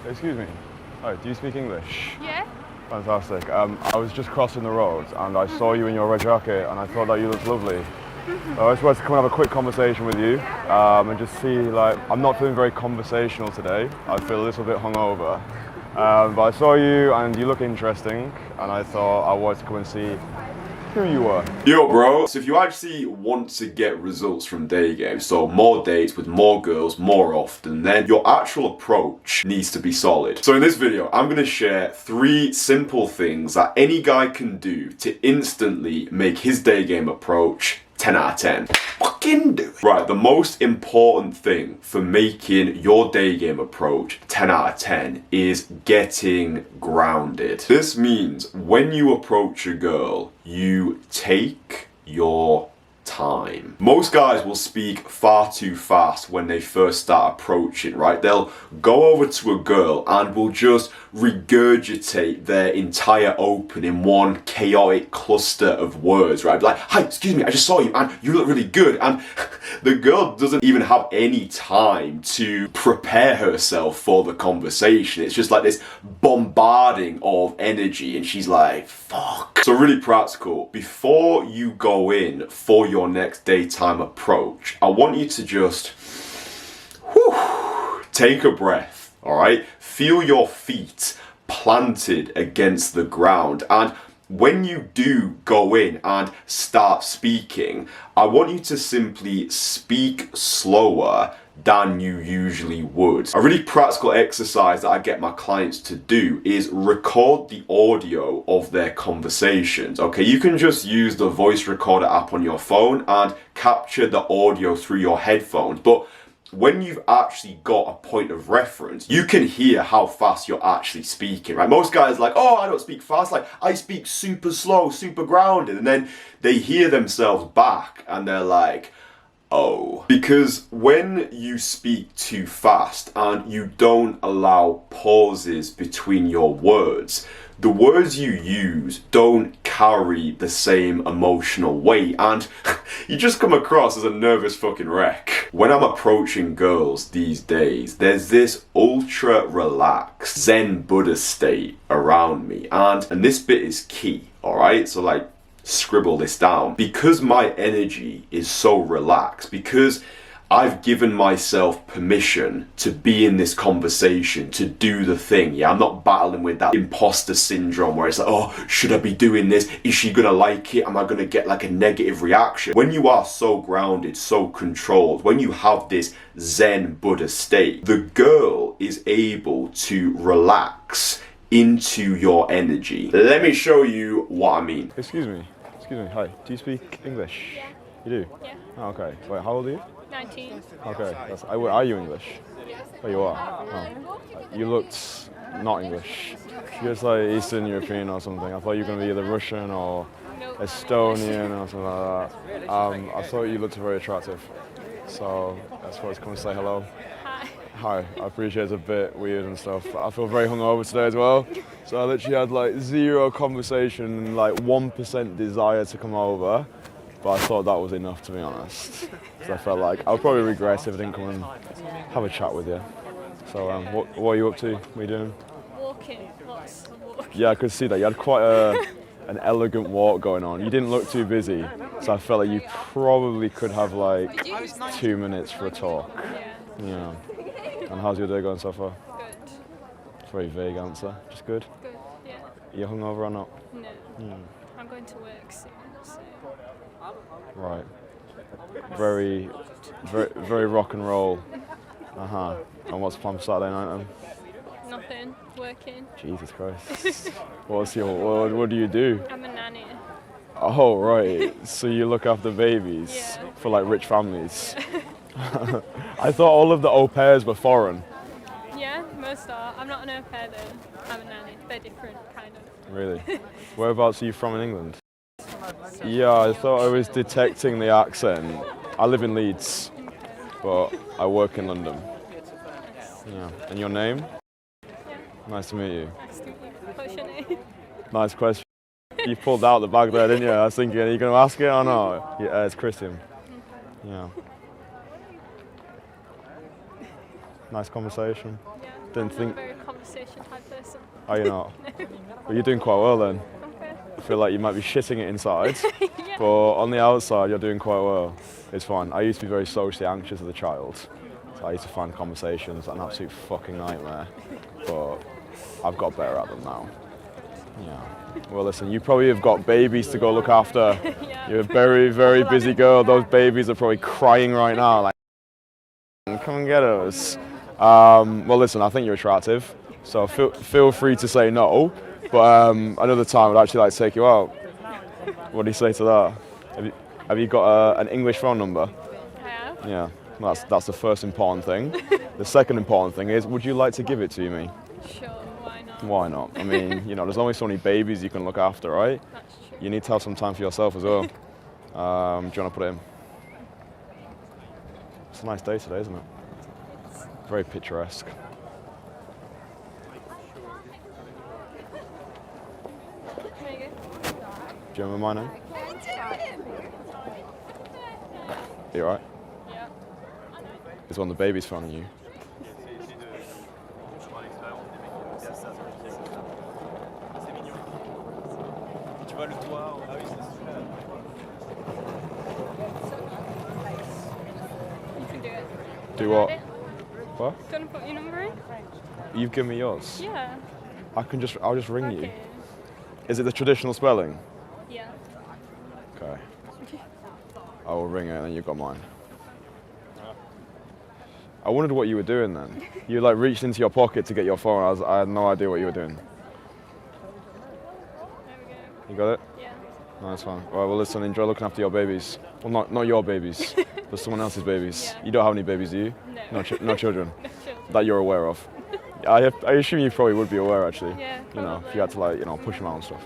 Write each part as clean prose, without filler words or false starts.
Excuse me. Hi, do you speak English? Yeah? Fantastic. I was just crossing the road and I saw you in your red jacket and I thought that you looked lovely. I just wanted to come and have a quick conversation with you and just see, like, I'm not feeling very conversational today. I feel a little bit hungover. But I saw you and you look interesting and I thought I wanted to come and see who you were. Yo bro, so if you actually want to get results from Daygame, so more dates with more girls more often, then your actual approach needs to be solid. So in this video, I'm going to share 3 simple things that any guy can do to instantly make his Daygame approach 10 out of 10. Fucking do it. Right, the most important thing for making your Daygame approach 10 out of 10 is getting grounded. This means when you approach a girl, you take your time. Most guys will speak far too fast when they first start approaching, right? They'll go over to a girl and will just regurgitate their entire open in one chaotic cluster of words, right? Like, hi, excuse me, I just saw you and you look really good. And the girl doesn't even have any time to prepare herself for the conversation. It's just like this bombarding of energy and she's like, fuck. So really practical. Before you go in for your next daytime approach, I want you to just take a breath, all right? Feel your feet planted against the ground. And when you do go in and start speaking, I want you to simply speak slower than you usually would. A really practical exercise that I get my clients to do is record the audio of their conversations. Okay, you can just use the voice recorder app on your phone and capture the audio through your headphones, but when you've actually got a point of reference, you can hear how fast you're actually speaking, right? Most guys are like, oh, I don't speak fast, like I speak super slow, super grounded, and then they hear themselves back and they're like, oh. Because when you speak too fast and you don't allow pauses between your words, the words you use don't carry the same emotional weight and you just come across as a nervous fucking wreck. When I'm approaching girls these days, there's this ultra relaxed Zen Buddha state around me and this bit is key, alright? So like, scribble this down. Because my energy is so relaxed, because I've given myself permission to be in this conversation, to do the thing, yeah? I'm not battling with that imposter syndrome where it's like, oh, should I be doing this? Is she gonna like it? Am I gonna get like a negative reaction? When you are so grounded, so controlled, when you have this Zen Buddha state, the girl is able to relax into your energy. Let me show you what I mean. Excuse me. Hi, do you speak English? Yeah. You do? Yeah. Oh, okay. Wait, how old are you? 19. Okay. Are you English? Oh, you are? Oh. You looked not English. You're just like Eastern European or something. I thought you were going to be either Russian or Nope. Estonian or something like that. I thought you looked very attractive. So that's why I was coming to say hello. Hi. Hi, I appreciate it's a bit weird and stuff. I feel very hungover today as well. So I literally had like 0 conversation and like 1% desire to come over. But I thought that was enough, to be honest. So I felt like I would probably regret if I didn't come and have a chat with you. So what are you up to? What are you doing? Walking. Lots of walking. Yeah, I could see that. You had quite an elegant walk going on. You didn't look too busy. So I felt like you probably could have like 2 minutes for a talk. Yeah. Yeah. And how's your day going so far? Good. It's a very vague answer. Just good. Good. Yeah. You hungover or not? No. I'm going to work soon, so. Right. Very rock and roll. Uh-huh. And what's the plan for Saturday night then? Nothing. Working. Jesus Christ. What do you do? I'm a nanny. Oh, right. So you look after babies Yeah. for like rich families. I thought all of the au pairs were foreign. Yeah, most are. I'm not an au pair though. I'm a nanny. They're different, kind of. Really? Whereabouts are you from in England? Yeah, I thought I was detecting the accent. I live in Leeds, but I work in London. Yeah. And your name? Yeah. Nice to meet you. Nice to meet you. What's your name? Nice question. You pulled out the bag there, didn't you? I was thinking, are you going to ask it or not? Yeah, it's Kristian. Yeah. Nice conversation. Yeah. Didn't I'm think. not a very conversation type person. Are you not? Well, you're doing quite well then. Okay. I feel like you might be shitting it inside, Yeah. but on the outside you're doing quite well. It's fine. I used to be very socially anxious as a child, so I used to find conversations an absolute fucking nightmare, but I've got better at them now. Yeah. Well, listen, you probably have got babies to go look after. Yeah. You're a very, very busy girl. Those babies are probably crying right now, like, come and get us. Well, listen, I think you're attractive, so feel free to say no, but another time I'd actually like to take you out. What do you say to that? Have you got an English phone number? I have. Yeah, that's the first important thing. The second important thing is, would you like to give it to me? Sure, why not? Why not? I mean, you know, there's only so many babies you can look after, right? That's true. You need to have some time for yourself as well. Do you want to put it in? It's a nice day today, isn't it? Very picturesque. There you go. Do you remember my name? Are you alright? Yeah. Is one of the babies phoning you? You can do it. Do what? It? What? Do you want to put your number in? You've given me yours. Yeah. I'll just ring you. Okay. Is it the traditional spelling? Yeah. Okay. I will ring it and then you've got mine. I wondered what you were doing then. You like reached into your pocket to get your phone. I had no idea what you were doing. There we go. You got it? Yeah. No, that's fine. Well, listen, enjoy looking after your babies. Well, not your babies, but someone else's babies. Yeah. You don't have any babies, do you? No. No children No children. that you're aware of. I assume you probably would be aware, actually. Yeah, You know, if probably. you had to like, you know, push them out and stuff.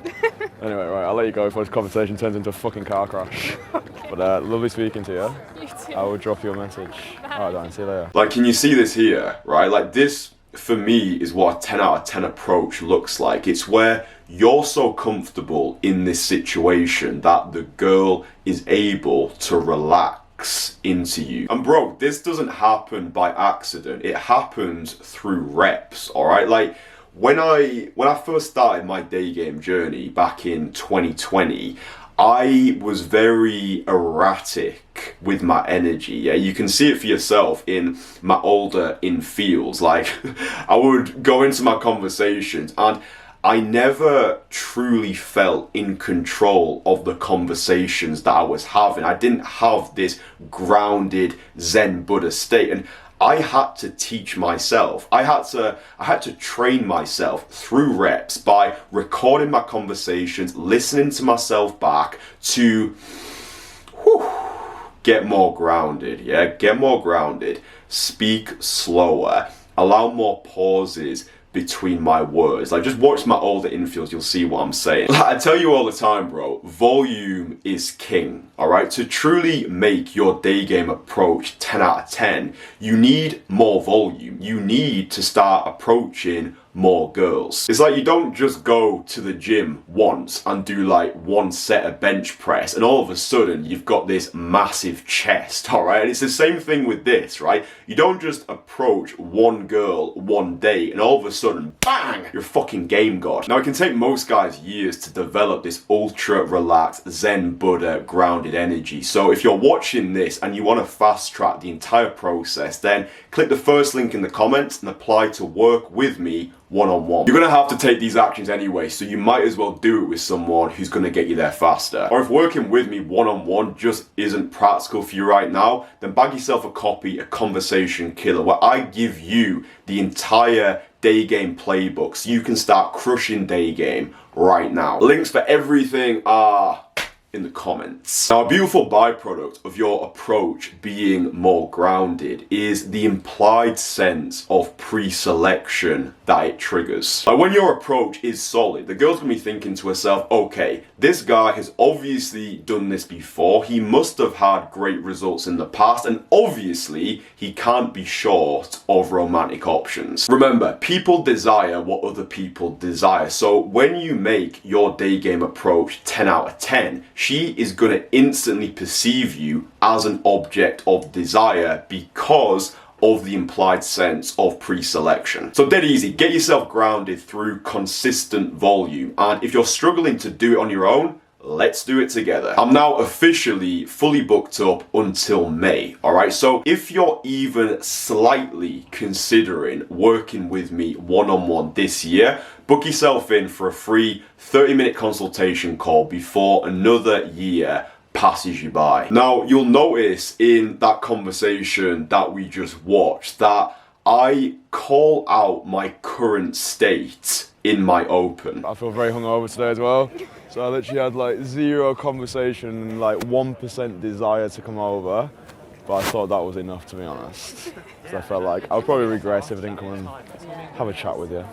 Anyway, right, I'll let you go before this conversation turns into a fucking car crash. Okay. But lovely speaking to you. You too. I will drop you a message. All right, Dan, see you later. Like, can you see this here, right? Like, this, for me, is what a 10 out of 10 approach looks like. It's where you're so comfortable in this situation that the girl is able to relax into you. And bro, this doesn't happen by accident. It happens through reps, all right? Like, when I first started my day game journey back in 2020, I was very erratic with my energy. Yeah, you can see it for yourself in my older Infields. Like, I would go into my conversations and I never truly felt in control of the conversations that I was having. I didn't have this grounded Zen Buddha state, and I had to teach myself. I had to train myself through reps by recording my conversations, listening to myself back to get more grounded. Yeah, get more grounded. Speak slower. Allow more pauses between my words. Like, just watch my older Infields, you'll see what I'm saying. Like, I tell you all the time, bro, volume is king, all right? To truly make your day game approach 10 out of 10, you need more volume. You need to start approaching more girls. It's like you don't just go to the gym once and do like one set of bench press and all of a sudden you've got this massive chest, all right? And it's the same thing with this, right? You don't just approach one girl one day and all of a sudden, bang, you're a fucking game god. Now, it can take most guys years to develop this ultra relaxed Zen Buddha grounded energy. So if you're watching this and you want to fast track the entire process, then click the first link in the comments and apply to work with me one-on-one. You're gonna have to take these actions anyway, so you might as well do it with someone who's gonna get you there faster. Or if working with me one-on-one just isn't practical for you right now, then bag yourself a copy of Conversation Killer, where I give you the entire day game playbook so you can start crushing day game right now. Links for everything are in the comments. Now, a beautiful byproduct of your approach being more grounded is the implied sense of pre-selection that it triggers. Like, when your approach is solid, the girl's gonna be thinking to herself, okay, this guy has obviously done this before, he must have had great results in the past, and obviously he can't be short of romantic options. Remember, people desire what other people desire, so when you make your day game approach 10 out of 10, she is going to instantly perceive you as an object of desire because of the implied sense of pre-selection. So dead easy, get yourself grounded through consistent volume, and if you're struggling to do it on your own, let's do it together. I'm now officially fully booked up until May, alright? So if you're even slightly considering working with me one-on-one this year, book yourself in for a free 30-minute consultation call before another year passes you by. Now, you'll notice in that conversation that we just watched that I call out my current state in my open. I feel very hungover today as well. So I literally had like zero conversation and like 1% desire to come over. But I thought that was enough, to be honest. So I felt like I'll probably regret if I didn't come and have a chat with you.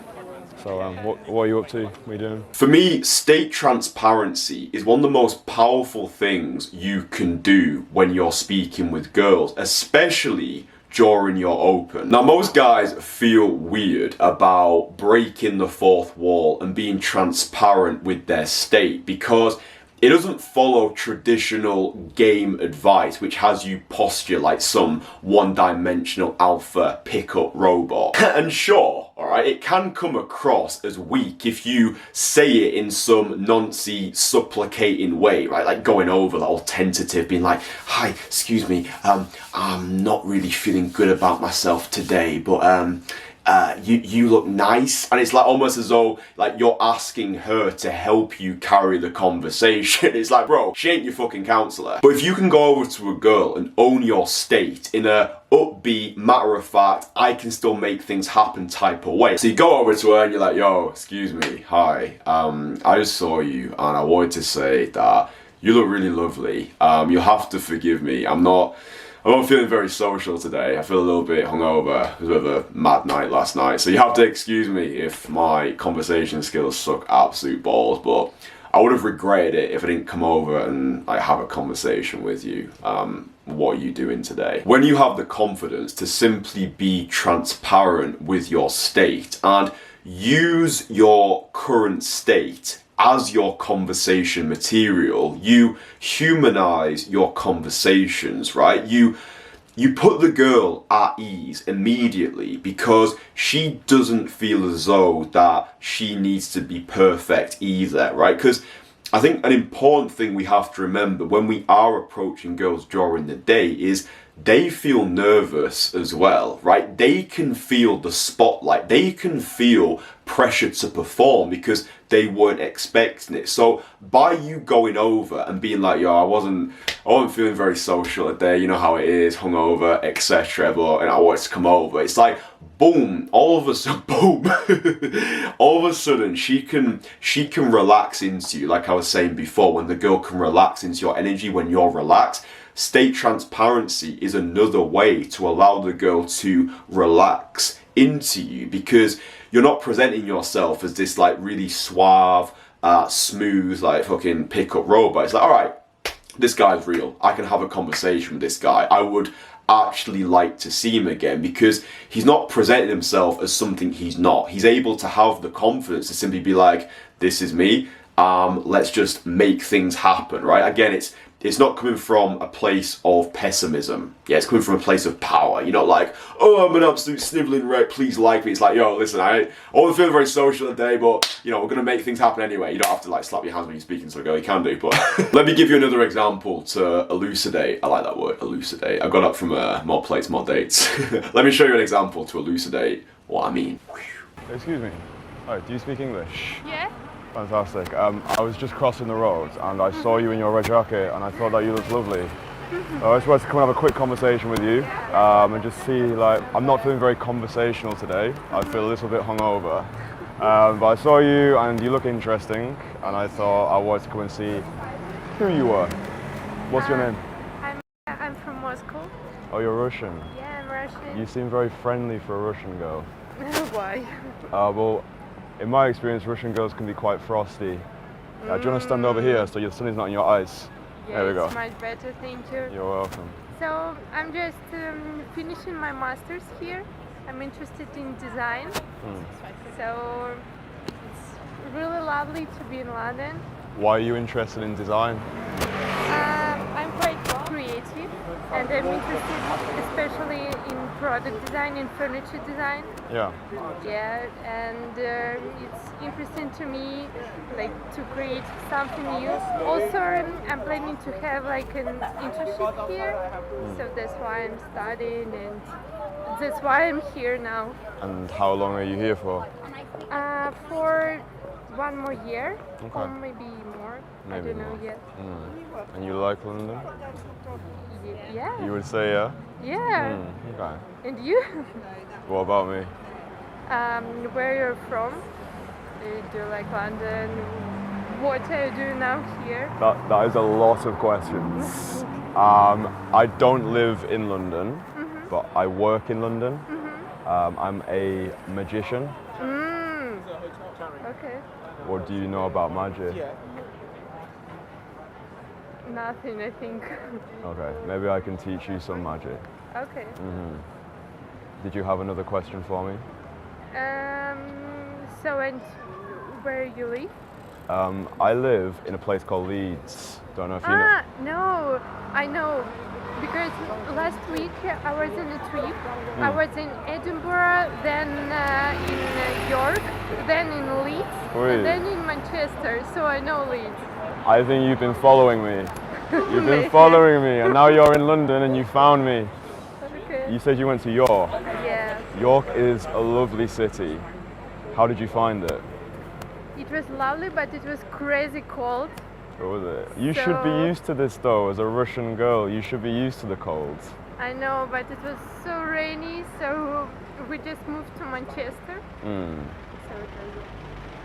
So what are you up to? What are you doing? For me, state transparency is one of the most powerful things you can do when you're speaking with girls, especially during your open. Now, most guys feel weird about breaking the fourth wall and being transparent with their state because it doesn't follow traditional game advice, which has you posture like some one-dimensional alpha pickup robot. And sure, alright, it can come across as weak if you say it in some noncy supplicating way, right? Like going over, like all tentative, being like, hi, excuse me, I'm not really feeling good about myself today, but you look nice, and it's like almost as though like you're asking her to help you carry the conversation. It's like, bro, she ain't your fucking counselor. But if you can go over to a girl and own your state in a upbeat, matter of fact, I can still make things happen type of way. So you go over to her and you're like, yo, excuse me, hi, I just saw you and I wanted to say that you look really lovely. You'll have to forgive me. I'm not feeling very social today. I feel a little bit hungover. It was a bit of a mad night last night. So you have to excuse me if my conversation skills suck absolute balls, but I would have regretted it if I didn't come over and like have a conversation with you. What are you doing today? When you have the confidence to simply be transparent with your state and use your current state as your conversation material, you humanize your conversations, right? You put the girl at ease immediately because she doesn't feel as though that she needs to be perfect either, right? Because I think an important thing we have to remember when we are approaching girls during the day is they feel nervous as well, right? They can feel the spotlight. They can feel pressure to perform because they weren't expecting it. So by you going over and being like, yo, I wasn't feeling very social today, you know how it is, hungover, etc. And I wanted to come over. It's like, boom, all of a sudden she can relax into you. Like I was saying before, when the girl can relax into your energy when you're relaxed. State transparency is another way to allow the girl to relax into you because you're not presenting yourself as this like really suave, smooth, like fucking pickup robot. It's like, all right, this guy's real. I can have a conversation with this guy. I would actually like to see him again because he's not presenting himself as something he's not. He's able to have the confidence to simply be like, this is me. Let's just make things happen, right? Again, it's not coming from a place of pessimism. Yeah, it's coming from a place of power. You're not like, oh, I'm an absolute sniveling wreck, please like me. It's like, yo, listen, I wasn't feeling very social today, but, you know, we're going to make things happen anyway. You don't have to, like, slap your hands when you're speaking to a girl. You can do, but let me give you another example to elucidate. I like that word, elucidate. I got up from more plates, more dates. Let me show you an example to elucidate what I mean. Excuse me. Oh, do you speak English? Yeah? Fantastic. I was just crossing the road and I saw you in your red jacket and I thought that you looked lovely. I just wanted to come and have a quick conversation with you and just see, like, I'm not feeling very conversational today. I feel a little bit hungover. But I saw you and you look interesting and I thought I wanted to come and see who you were. What's your name? I'm from Moscow. Oh, you're Russian. Yeah, I'm Russian. You seem very friendly for a Russian girl. Why? Well, in my experience, Russian girls can be quite frosty. Do you want to stand over here so your sun is not in your eyes? Yeah, there we go. It's much better, thank you. You're welcome. So I'm just finishing my master's here. I'm interested in design. So it's really lovely to be in London. Why are you interested in design? I'm quite creative and I'm interested especially in product design, in furniture design. Yeah. Yeah, and it's interesting to me, like to create something new. Also, I'm planning to have like an internship here, so that's why I'm studying, and that's why I'm here now. And how long are you here for? For 1 more year, Okay. or maybe more. Maybe I don't know more. yet. And you like London? Yeah. You would say yeah? Yeah. Okay. And you? What about me? Where you're from? Do you like London? What are you doing now here? That is a lot of questions. I don't live in London, but I work in London. I'm a magician. Okay. What do you know about magic? Nothing, I think. Okay, maybe I can teach you some magic. Okay. Did you have another question for me? So, and where you live? I live in a place called Leeds. Don't know if you know. No, I know. Because last week I was on a trip. I was in Edinburgh, then in York, then in Leeds, Oi. and then in Manchester. So I know Leeds. I think you've been following me. You've been following me, and now you're in London and you found me. Okay. You said you went to York. Yeah. York is a lovely city. How did you find it? It was lovely, but it was crazy cold. What was it? You should be used to this though, as a Russian girl. You should be used to the cold. I know, but it was so rainy, so we just moved to Manchester. So it was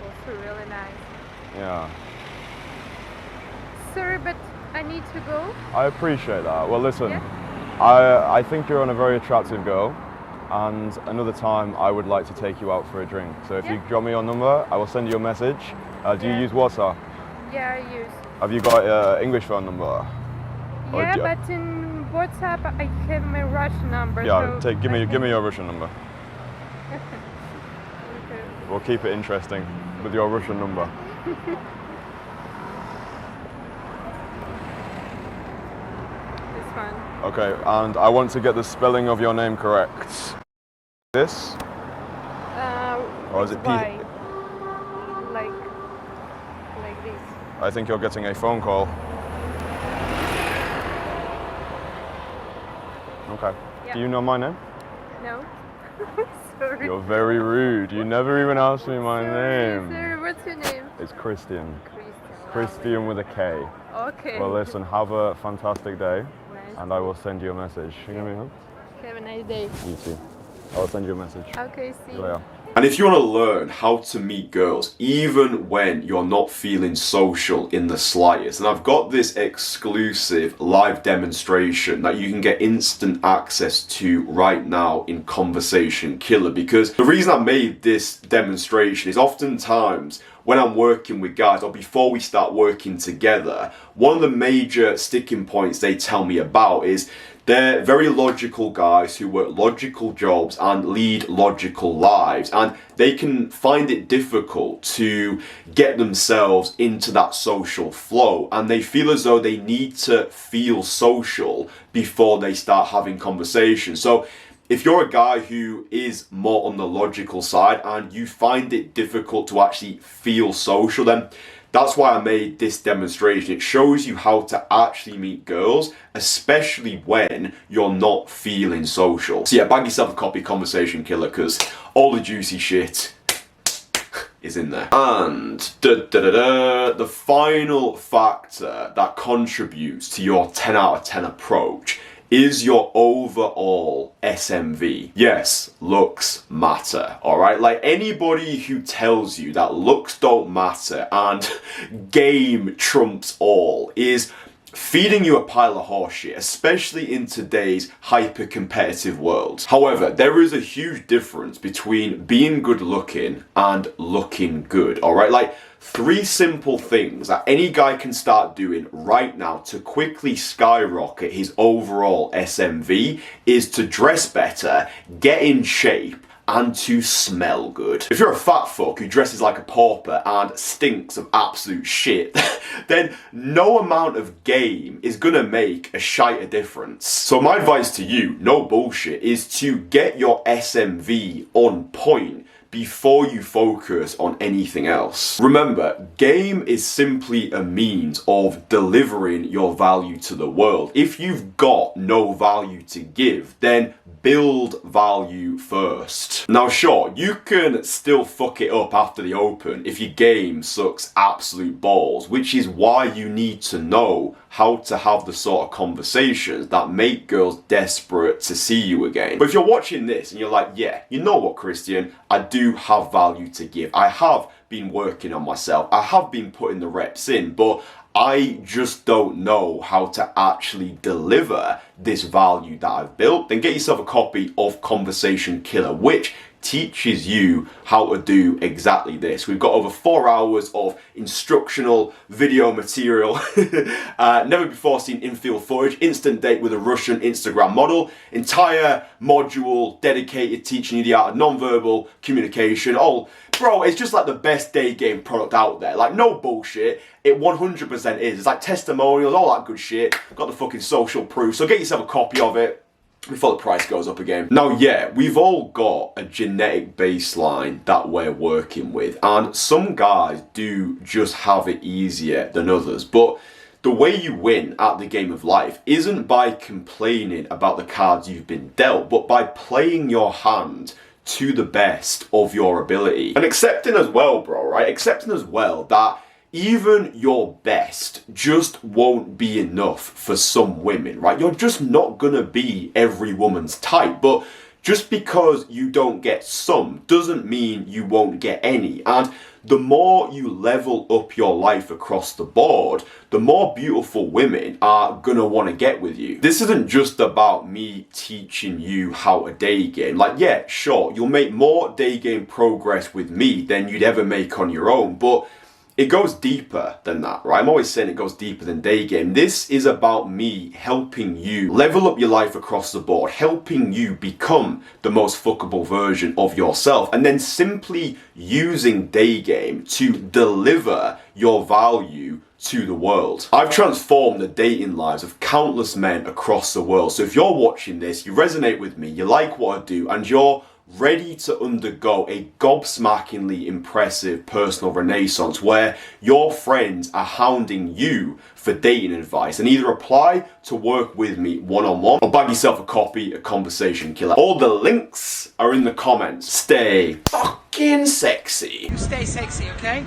also really nice. Yeah. Sorry, but I need to go. I appreciate that. Well, listen, Yeah? I think you're a very attractive girl, and another time I would like to take you out for a drink. So if you Yeah. drop me your number, I will send you a message. Do you Yeah. use WhatsApp? Yeah, I use. Have you got English phone number? Or Yeah, do- but in WhatsApp I have my Russian number. Yeah, so give me your Russian number. Okay. We'll keep it interesting with your Russian number. This one. Okay, and I want to get the spelling of your name correct. This? Or is it P? Y. Like this. I think you're getting a phone call. Okay. Yeah. Do you know my name? No. Sorry. You're very rude. You never even asked me my name. Sorry, what's your name? It's Kristian. Kristian. Kristian with a K. Okay. Well, listen, have a fantastic day, Nice. and I will send you a message. You give me a hug? Have a nice day. You too. I'll send you a message. Okay, see See you you. later. And if you want to learn how to meet girls, even when you're not feeling social in the slightest, and I've got this exclusive live demonstration that you can get instant access to right now in Conversation Killer, because the reason I made this demonstration is oftentimes when I'm working with guys or before we start working together, one of the major sticking points they tell me about is they're very logical guys who work logical jobs and lead logical lives, and they can find it difficult to get themselves into that social flow, and they feel as though they need to feel social before they start having conversations. So if you're a guy who is more on the logical side and you find it difficult to actually feel social, then that's why I made this demonstration. It shows you how to actually meet girls, especially when you're not feeling social. So yeah, bag yourself a copy of Conversation Killer, because all the juicy shit is in there. And the final factor that contributes to your 10 out of 10 approach is your overall SMV. Yes, looks matter, alright? Like anybody who tells you that looks don't matter and game trumps all is feeding you a pile of horseshit, especially in today's hyper-competitive world. However, there is a huge difference between being good looking and looking good, alright? Like 3 simple things that any guy can start doing right now to quickly skyrocket his overall SMV is to dress better, get in shape, and to smell good. If you're a fat fuck who dresses like a pauper and stinks of absolute shit, then no amount of game is gonna make a shite of difference. So my advice to you, no bullshit, is to get your SMV on point before you focus on anything else. Remember, game is simply a means of delivering your value to the world. If you've got no value to give, then build value first. Now sure, you can still fuck it up after the open if your game sucks absolute balls, which is why you need to know how to have the sort of conversations that make girls desperate to see you again. But if you're watching this and you're like, yeah, you know what, Kristian, I do have value to give. I have been working on myself. I have been putting the reps in, but I just don't know how to actually deliver this value that I've built. Then get yourself a copy of Conversation Killer, which teaches you how to do exactly this. We've got over 4 hours of instructional video material, never before seen infield footage, instant date with a Russian Instagram model, entire module dedicated teaching you the art of non-verbal communication. Oh, bro, it's just like the best Daygame product out there. Like, no bullshit. It 100% is. It's like testimonials, all that good shit. Got the fucking social proof. So get yourself a copy of it before the price goes up again. Now, yeah, we've all got a genetic baseline that we're working with, and some guys do just have it easier than others, but the way you win at the game of life isn't by complaining about the cards you've been dealt, but by playing your hand to the best of your ability. And accepting as well, bro, right? Accepting as well that even your best just won't be enough for some women, right? You're just not gonna be every woman's type, but just because you don't get some doesn't mean you won't get any. And the more you level up your life across the board, the more beautiful women are gonna wanna get with you. This isn't just about me teaching you how to day game. Like, yeah, sure, you'll make more day game progress with me than you'd ever make on your own, but it goes deeper than that, right? I'm always saying it goes deeper than Daygame. This is about me helping you level up your life across the board, helping you become the most fuckable version of yourself, and then simply using Daygame to deliver your value to the world. I've transformed the dating lives of countless men across the world. So if you're watching this, you resonate with me, you like what I do, and you're ready to undergo a gobsmackingly impressive personal renaissance where your friends are hounding you for dating advice, and either apply to work with me one-on-one or bag yourself a copy of Conversation Killer. All the links are in the comments. Stay fucking sexy. Stay sexy, okay?